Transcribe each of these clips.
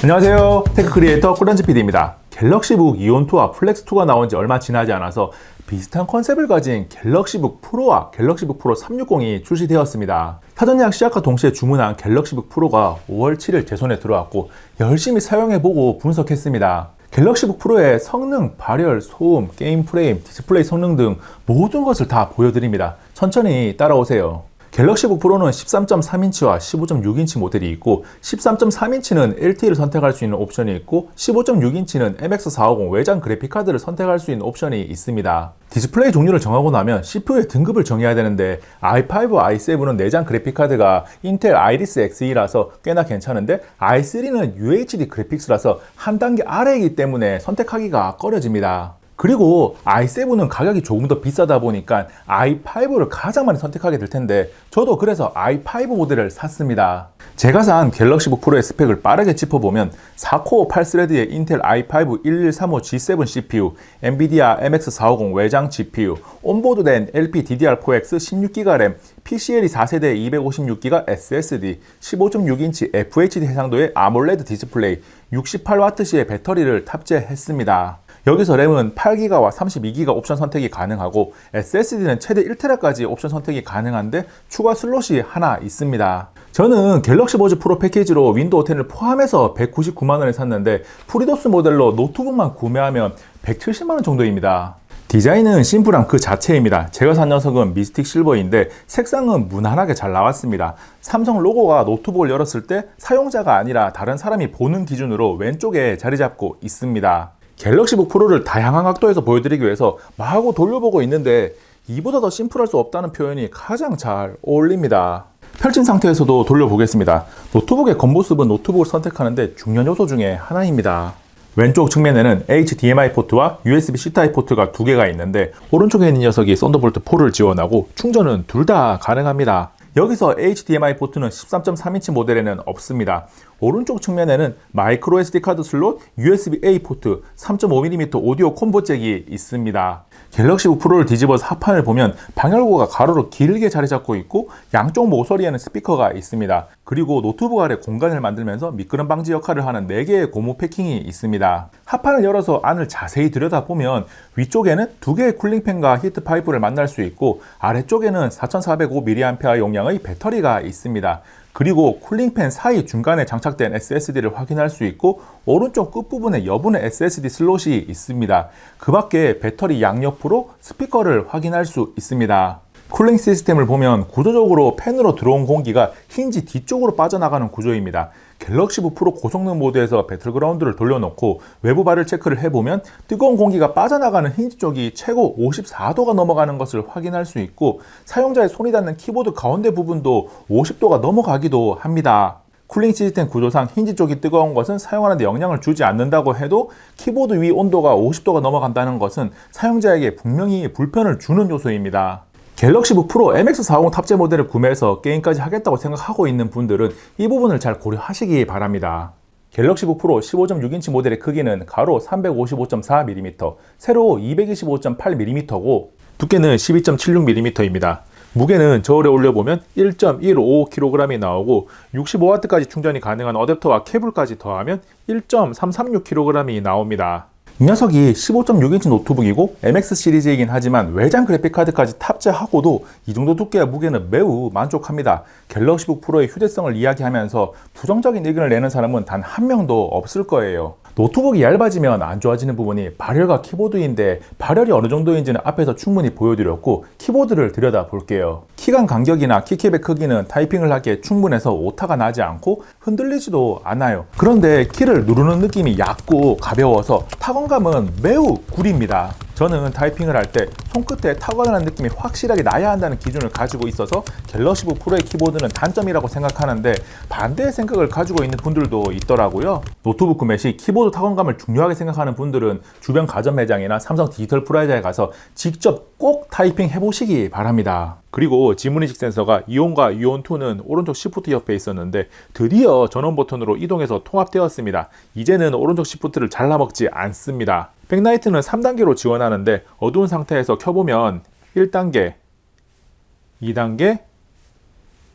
안녕하세요. 테크 크리에이터 꿀런지 PD입니다. 갤럭시북 이온2와 플렉스2가 나온 지 얼마 지나지 않아서 비슷한 컨셉을 가진 갤럭시북 프로와 갤럭시북 프로 360이 출시되었습니다. 사전 예약 시작과 동시에 주문한 갤럭시북 프로가 5월 7일 제 손에 들어왔고 열심히 사용해보고 분석했습니다. 갤럭시북 프로의 성능, 발열, 소음, 게임 프레임, 디스플레이 성능 등 모든 것을 다 보여드립니다. 천천히 따라오세요. 갤럭시북 프로는 13.3인치와 15.6인치 모델이 있고 13.3인치는 LTE를 선택할 수 있는 옵션이 있고 15.6인치는 MX450 외장 그래픽카드를 선택할 수 있는 옵션이 있습니다. 디스플레이 종류를 정하고 나면 CPU의 등급을 정해야 되는데 i5, i7은 내장 그래픽카드가 인텔 아이리스 Xe 라서 꽤나 괜찮은데 i3는 UHD 그래픽스라서 한 단계 아래이기 때문에 선택하기가 꺼려집니다. 그리고 i7은 가격이 조금 더 비싸다 보니까 i5를 가장 많이 선택하게 될 텐데 저도 그래서 i5 모델을 샀습니다. 제가 산 갤럭시북 프로의 스펙을 빠르게 짚어보면 4코어 8스레드의 인텔 i5 1135G7 CPU, 엔비디아 MX450 외장 GPU, 온보드된 LPDDR4X 16GB 램, PCLE 4세대 256GB SSD, 15.6인치 FHD 해상도의 아몰레드 디스플레이, 68W시의 배터리를 탑재했습니다. 여기서 램은 8기가와 32기가 옵션 선택이 가능하고 SSD는 최대 1TB까지 옵션 선택이 가능한데 추가 슬롯이 하나 있습니다. 저는 갤럭시 버즈 프로 패키지로 윈도우 10을 포함해서 199만원에 샀는데 프리도스 모델로 노트북만 구매하면 170만원 정도입니다. 디자인은 심플한 그 자체입니다. 제가 산 녀석은 미스틱 실버인데 색상은 무난하게 잘 나왔습니다. 삼성 로고가 노트북을 열었을 때 사용자가 아니라 다른 사람이 보는 기준으로 왼쪽에 자리 잡고 있습니다. 갤럭시북 프로를 다양한 각도에서 보여드리기 위해서 마구 돌려보고 있는데 이보다 더 심플할 수 없다는 표현이 가장 잘 어울립니다. 펼친 상태에서도 돌려보겠습니다. 노트북의 겉모습은 노트북을 선택하는데 중요한 요소 중에 하나입니다. 왼쪽 측면에는 HDMI 포트와 USB-C 타입 포트가 두 개가 있는데 오른쪽에 있는 녀석이 썬더볼트 4를 지원하고 충전은 둘 다 가능합니다. 여기서 HDMI 포트는 13.3인치 모델에는 없습니다. 오른쪽 측면에는 마이크로 SD 카드 슬롯, USB-A 포트, 3.5mm 오디오 콤보 잭이 있습니다. 갤럭시북 프로를 뒤집어서 하판을 보면 방열구가 가로로 길게 자리 잡고 있고 양쪽 모서리에는 스피커가 있습니다. 그리고 노트북 아래 공간을 만들면서 미끄럼 방지 역할을 하는 4개의 고무 패킹이 있습니다. 하판을 열어서 안을 자세히 들여다보면 위쪽에는 2개의 쿨링팬과 히트 파이프를 만날 수 있고 아래쪽에는 4405mAh 용량의 배터리가 있습니다. 그리고 쿨링팬 사이 중간에 장착된 SSD를 확인할 수 있고 오른쪽 끝부분에 여분의 SSD 슬롯이 있습니다. 그 밖에 배터리 양옆으로 스피커를 확인할 수 있습니다. 쿨링 시스템을 보면 구조적으로 팬으로 들어온 공기가 힌지 뒤쪽으로 빠져나가는 구조입니다. 갤럭시북 프로 고성능 모드에서 배틀그라운드를 돌려놓고 외부 발열 체크를 해보면 뜨거운 공기가 빠져나가는 힌지 쪽이 최고 54도가 넘어가는 것을 확인할 수 있고 사용자의 손이 닿는 키보드 가운데 부분도 50도가 넘어가기도 합니다. 쿨링 시스템 구조상 힌지 쪽이 뜨거운 것은 사용하는데 영향을 주지 않는다고 해도 키보드 위 온도가 50도가 넘어간다는 것은 사용자에게 분명히 불편을 주는 요소입니다. 갤럭시북 프로 MX450 탑재 모델을 구매해서 게임까지 하겠다고 생각하고 있는 분들은 이 부분을 잘 고려하시기 바랍니다. 갤럭시북 프로 15.6인치 모델의 크기는 가로 355.4mm, 세로 225.8mm고 두께는 12.76mm입니다. 무게는 저울에 올려보면 1.155kg이 나오고 65W까지 충전이 가능한 어댑터와 케이블까지 더하면 1.336kg이 나옵니다. 이 녀석이 15.6인치 노트북이고 MX 시리즈이긴 하지만 외장 그래픽카드까지 탑재하고도 이 정도 두께와 무게는 매우 만족합니다. 갤럭시북 프로의 휴대성을 이야기하면서 부정적인 의견을 내는 사람은 단 한 명도 없을 거예요. 노트북이 얇아지면 안 좋아지는 부분이 발열과 키보드인데 발열이 어느 정도인지는 앞에서 충분히 보여드렸고 키보드를 들여다 볼게요. 키간 간격이나 키캡의 크기는 타이핑을 하기에 충분해서 오타가 나지 않고 흔들리지도 않아요. 그런데 키를 누르는 느낌이 얕고 가벼워서 타건감은 매우 구립니다. 저는 타이핑을 할 때 손끝에 타건하는 느낌이 확실하게 나야 한다는 기준을 가지고 있어서 갤럭시북 프로의 키보드는 단점이라고 생각하는데 반대의 생각을 가지고 있는 분들도 있더라고요. 노트북 구매 시 키보드 타건감을 중요하게 생각하는 분들은 주변 가전 매장이나 삼성 디지털 프라자에 가서 직접 꼭 타이핑 해보시기 바랍니다. 그리고 지문인식 센서가 이온과 이온2는 오른쪽 시프트 옆에 있었는데 드디어 전원 버튼으로 이동해서 통합되었습니다. 이제는 오른쪽 시프트를 잘라먹지 않습니다. 백라이트는 3단계로 지원하는데 어두운 상태에서 켜보면 1단계, 2단계,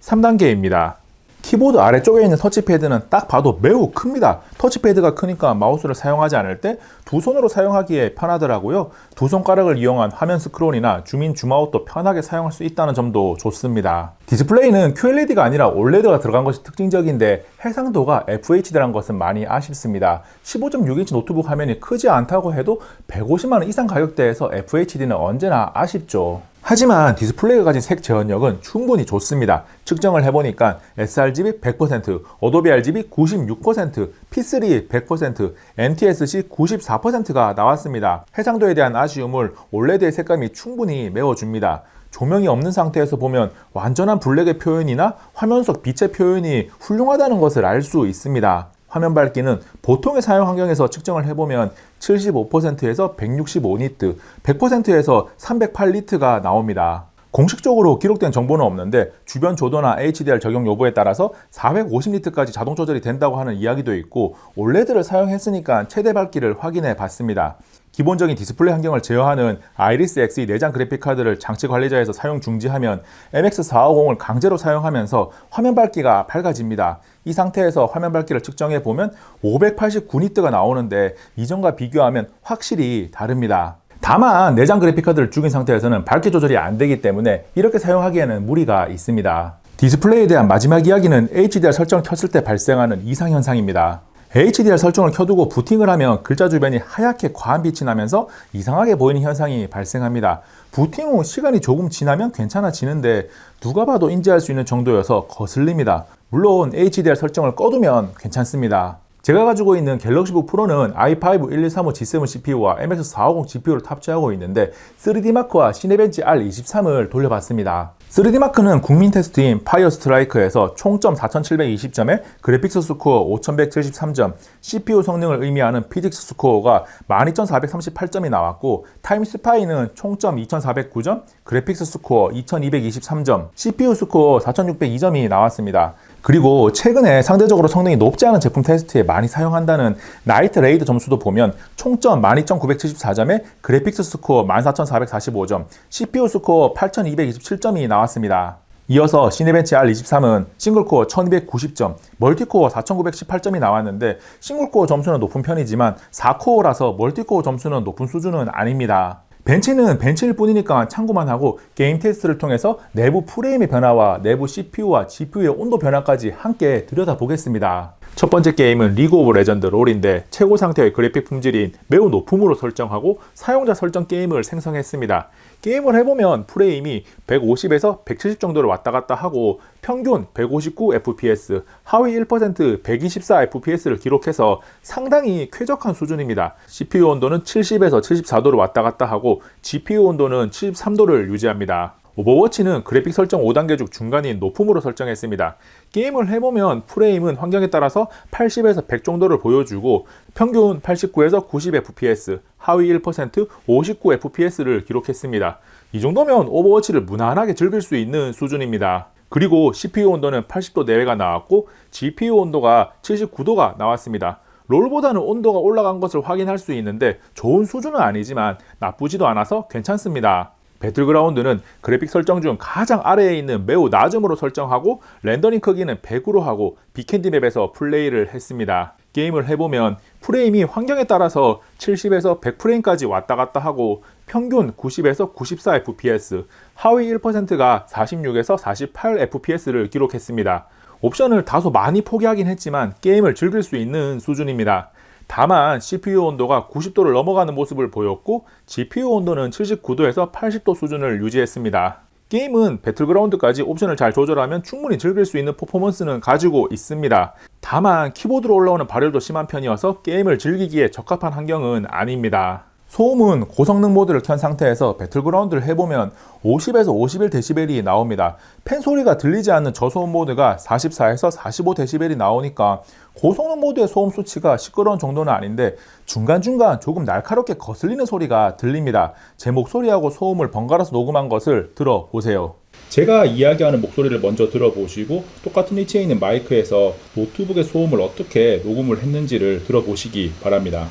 3단계입니다. 키보드 아래쪽에 있는 터치패드는 딱 봐도 매우 큽니다. 터치패드가 크니까 마우스를 사용하지 않을 때 두 손으로 사용하기에 편하더라고요. 두 손가락을 이용한 화면 스크롤이나 줌인 줌아웃도 편하게 사용할 수 있다는 점도 좋습니다. 디스플레이는 QLED가 아니라 OLED가 들어간 것이 특징적인데 해상도가 FHD라는 것은 많이 아쉽습니다. 15.6인치 노트북 화면이 크지 않다고 해도 150만원 이상 가격대에서 FHD는 언제나 아쉽죠. 하지만 디스플레이가 가진 색 재현력은 충분히 좋습니다. 측정을 해보니까 sRGB 100%, 어도비 RGB 96%, P3 100%, NTSC 94%가 나왔습니다. 해상도에 대한 아쉬움을 OLED의 색감이 충분히 메워줍니다. 조명이 없는 상태에서 보면 완전한 블랙의 표현이나 화면 속 빛의 표현이 훌륭하다는 것을 알 수 있습니다. 화면 밝기는 보통의 사용 환경에서 측정을 해보면 75%에서 165니트, 100%에서 308니트가 나옵니다. 공식적으로 기록된 정보는 없는데 주변 조도나 HDR 적용 여부에 따라서 450니트까지 자동 조절이 된다고 하는 이야기도 있고 OLED를 사용했으니까 최대 밝기를 확인해 봤습니다. 기본적인 디스플레이 환경을 제어하는 아이리스 Xe 내장 그래픽카드를 장치 관리자에서 사용 중지하면 MX450을 강제로 사용하면서 화면 밝기가 밝아집니다. 이 상태에서 화면 밝기를 측정해 보면 589니트가 나오는데 이전과 비교하면 확실히 다릅니다. 다만 내장 그래픽카드를 죽인 상태에서는 밝기 조절이 안 되기 때문에 이렇게 사용하기에는 무리가 있습니다. 디스플레이에 대한 마지막 이야기는 HDR 설정을 켰을 때 발생하는 이상현상입니다. HDR 설정을 켜두고 부팅을 하면 글자 주변이 하얗게 과한 빛이 나면서 이상하게 보이는 현상이 발생합니다. 부팅 후 시간이 조금 지나면 괜찮아지는데 누가 봐도 인지할 수 있는 정도여서 거슬립니다. 물론 HDR 설정을 꺼두면 괜찮습니다. 제가 가지고 있는 갤럭시북 프로는 i5 1135G7 CPU와 MX450 GPU를 탑재하고 있는데 3D마크와 시네벤치 R23을 돌려봤습니다. 3D마크는 국민 테스트인 파이어 스트라이크에서 총점 4720점에 그래픽스 스코어 5173점, CPU 성능을 의미하는 피직스 스코어가 12438점이 나왔고 타임스파이는 총점 2409점, 그래픽스 스코어 2223점, CPU 스코어 4602점이 나왔습니다. 그리고 최근에 상대적으로 성능이 높지 않은 제품 테스트에 많이 사용한다는 나이트 레이드 점수도 보면 총점 12974점에 그래픽스 스코어 14445점, CPU 스코어 8227점이 나왔습니다. 이어서 시네벤치 R23은 싱글코어 1290점, 멀티코어 4918점이 나왔는데 싱글코어 점수는 높은 편이지만 4코어라서 멀티코어 점수는 높은 수준은 아닙니다. 벤치는 벤치일 뿐이니까 참고만 하고 게임 테스트를 통해서 내부 프레임의 변화와 내부 CPU와 GPU의 온도 변화까지 함께 들여다보겠습니다. 첫 번째 게임은 리그 오브 레전드 롤인데 최고 상태의 그래픽 품질인 매우 높음으로 설정하고 사용자 설정 게임을 생성했습니다. 게임을 해보면 프레임이 150에서 170 정도를 왔다 갔다 하고 평균 159fps, 하위 1% 124fps를 기록해서 상당히 쾌적한 수준입니다. CPU 온도는 70에서 74도를 왔다 갔다 하고 GPU 온도는 73도를 유지합니다. 오버워치는 그래픽 설정 5단계 중 중간인 높음으로 설정했습니다. 게임을 해보면 프레임은 환경에 따라서 80에서 100 정도를 보여주고 평균 89에서 90fps, 하위 1% 59fps를 기록했습니다. 이 정도면 오버워치를 무난하게 즐길 수 있는 수준입니다. 그리고 CPU 온도는 80도 내외가 나왔고 GPU 온도가 79도가 나왔습니다. 롤보다는 온도가 올라간 것을 확인할 수 있는데 좋은 수준은 아니지만 나쁘지도 않아서 괜찮습니다. 배틀그라운드는 그래픽 설정 중 가장 아래에 있는 매우 낮음으로 설정하고 렌더링 크기는 100으로 하고 빅캔디 맵에서 플레이를 했습니다. 게임을 해보면 프레임이 환경에 따라서 70에서 100프레임까지 왔다 갔다 하고 평균 90에서 94fps, 하위 1%가 46에서 48fps를 기록했습니다. 옵션을 다소 많이 포기하긴 했지만 게임을 즐길 수 있는 수준입니다. 다만 CPU 온도가 90도를 넘어가는 모습을 보였고 GPU 온도는 79도에서 80도 수준을 유지했습니다. 게임은 배틀그라운드까지 옵션을 잘 조절하면 충분히 즐길 수 있는 퍼포먼스는 가지고 있습니다. 다만 키보드로 올라오는 발열도 심한 편이어서 게임을 즐기기에 적합한 환경은 아닙니다. 소음은 고성능 모드를 켠 상태에서 배틀그라운드를 해보면 50에서 51dB이 나옵니다. 팬 소리가 들리지 않는 저소음 모드가 44에서 45dB이 나오니까 고성능 모드의 소음 수치가 시끄러운 정도는 아닌데 중간중간 조금 날카롭게 거슬리는 소리가 들립니다. 제 목소리하고 소음을 번갈아서 녹음한 것을 들어보세요. 제가 이야기하는 목소리를 먼저 들어보시고 똑같은 위치에 있는 마이크에서 노트북의 소음을 어떻게 녹음을 했는지를 들어보시기 바랍니다.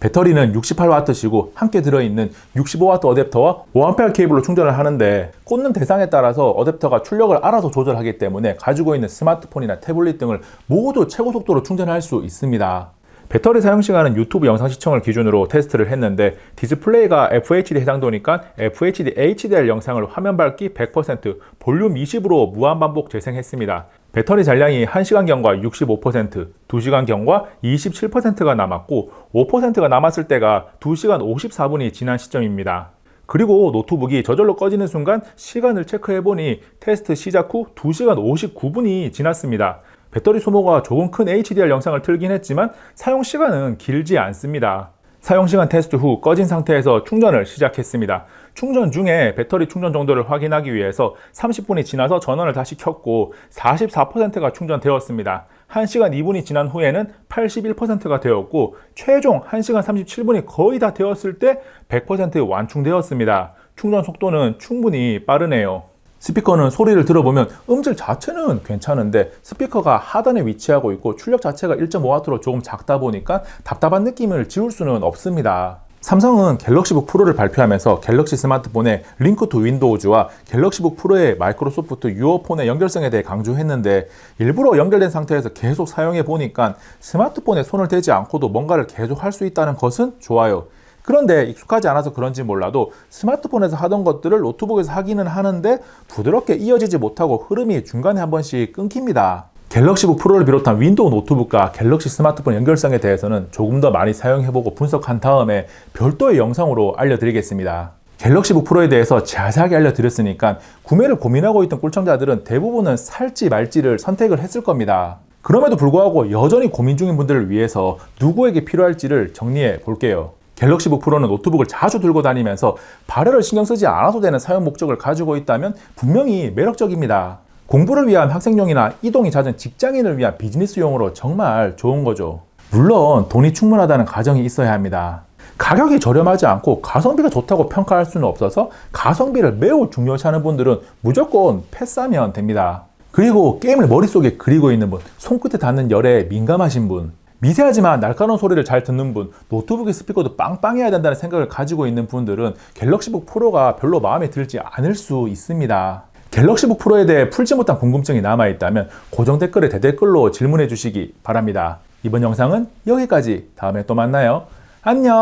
배터리는 68W시고 함께 들어있는 65W 어댑터와 5A 케이블로 충전을 하는데 꽂는 대상에 따라서 어댑터가 출력을 알아서 조절하기 때문에 가지고 있는 스마트폰이나 태블릿 등을 모두 최고 속도로 충전할 수 있습니다. 배터리 사용 시간은 유튜브 영상 시청을 기준으로 테스트를 했는데 디스플레이가 FHD 해상도니까 FHD HDR 영상을 화면 밝기 100%, 볼륨 20으로 무한반복 재생했습니다. 배터리 잔량이 1시간경과 65%, 2시간경과 27%가 남았고 5%가 남았을 때가 2시간 54분이 지난 시점입니다. 그리고 노트북이 저절로 꺼지는 순간 시간을 체크해보니 테스트 시작 후 2시간 59분이 지났습니다. 배터리 소모가 조금 큰 HDR 영상을 틀긴 했지만 사용 시간은 길지 않습니다. 사용시간 테스트 후 꺼진 상태에서 충전을 시작했습니다. 충전 중에 배터리 충전 정도를 확인하기 위해서 30분이 지나서 전원을 다시 켰고 44%가 충전되었습니다. 1시간 2분이 지난 후에는 81%가 되었고 최종 1시간 37분이 거의 다 되었을 때 100% 완충되었습니다. 충전 속도는 충분히 빠르네요. 스피커는 소리를 들어보면 음질 자체는 괜찮은데 스피커가 하단에 위치하고 있고 출력 자체가 1.5W로 조금 작다 보니까 답답한 느낌을 지울 수는 없습니다. 삼성은 갤럭시북 프로를 발표하면서 갤럭시 스마트폰의 링크 투 윈도우즈와 갤럭시북 프로의 마이크로소프트 유어폰의 연결성에 대해 강조했는데 일부러 연결된 상태에서 계속 사용해 보니까 스마트폰에 손을 대지 않고도 뭔가를 계속 할 수 있다는 것은 좋아요. 그런데 익숙하지 않아서 그런지 몰라도 스마트폰에서 하던 것들을 노트북에서 하기는 하는데 부드럽게 이어지지 못하고 흐름이 중간에 한 번씩 끊깁니다. 갤럭시북 프로를 비롯한 윈도우 노트북과 갤럭시 스마트폰 연결성에 대해서는 조금 더 많이 사용해보고 분석한 다음에 별도의 영상으로 알려드리겠습니다. 갤럭시북 프로에 대해서 자세하게 알려드렸으니까 구매를 고민하고 있던 꿀청자들은 대부분은 살지 말지를 선택을 했을 겁니다. 그럼에도 불구하고 여전히 고민 중인 분들을 위해서 누구에게 필요할지를 정리해 볼게요. 갤럭시북 프로는 노트북을 자주 들고 다니면서 발열을 신경 쓰지 않아도 되는 사용 목적을 가지고 있다면 분명히 매력적입니다. 공부를 위한 학생용이나 이동이 잦은 직장인을 위한 비즈니스용으로 정말 좋은 거죠. 물론 돈이 충분하다는 가정이 있어야 합니다. 가격이 저렴하지 않고 가성비가 좋다고 평가할 수는 없어서 가성비를 매우 중요시하는 분들은 무조건 패스하면 됩니다. 그리고 게임을 머릿속에 그리고 있는 분, 손끝에 닿는 열에 민감하신 분, 미세하지만 날카로운 소리를 잘 듣는 분, 노트북의 스피커도 빵빵해야 된다는 생각을 가지고 있는 분들은 갤럭시북 프로가 별로 마음에 들지 않을 수 있습니다. 갤럭시북 프로에 대해 풀지 못한 궁금증이 남아있다면 고정 댓글에 대댓글로 질문해 주시기 바랍니다. 이번 영상은 여기까지. 다음에 또 만나요. 안녕.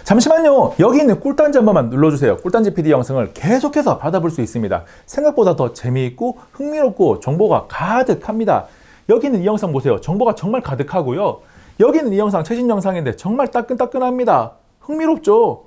잠시만요. 여기 있는 꿀단지 한 번만 눌러주세요. 꿀단지 PD 영상을 계속해서 받아볼 수 있습니다. 생각보다 더 재미있고 흥미롭고 정보가 가득합니다. 여기 있는 이 영상 보세요. 정보가 정말 가득하고요. 여기 있는 이 영상 최신 영상인데 정말 따끈따끈합니다. 흥미롭죠?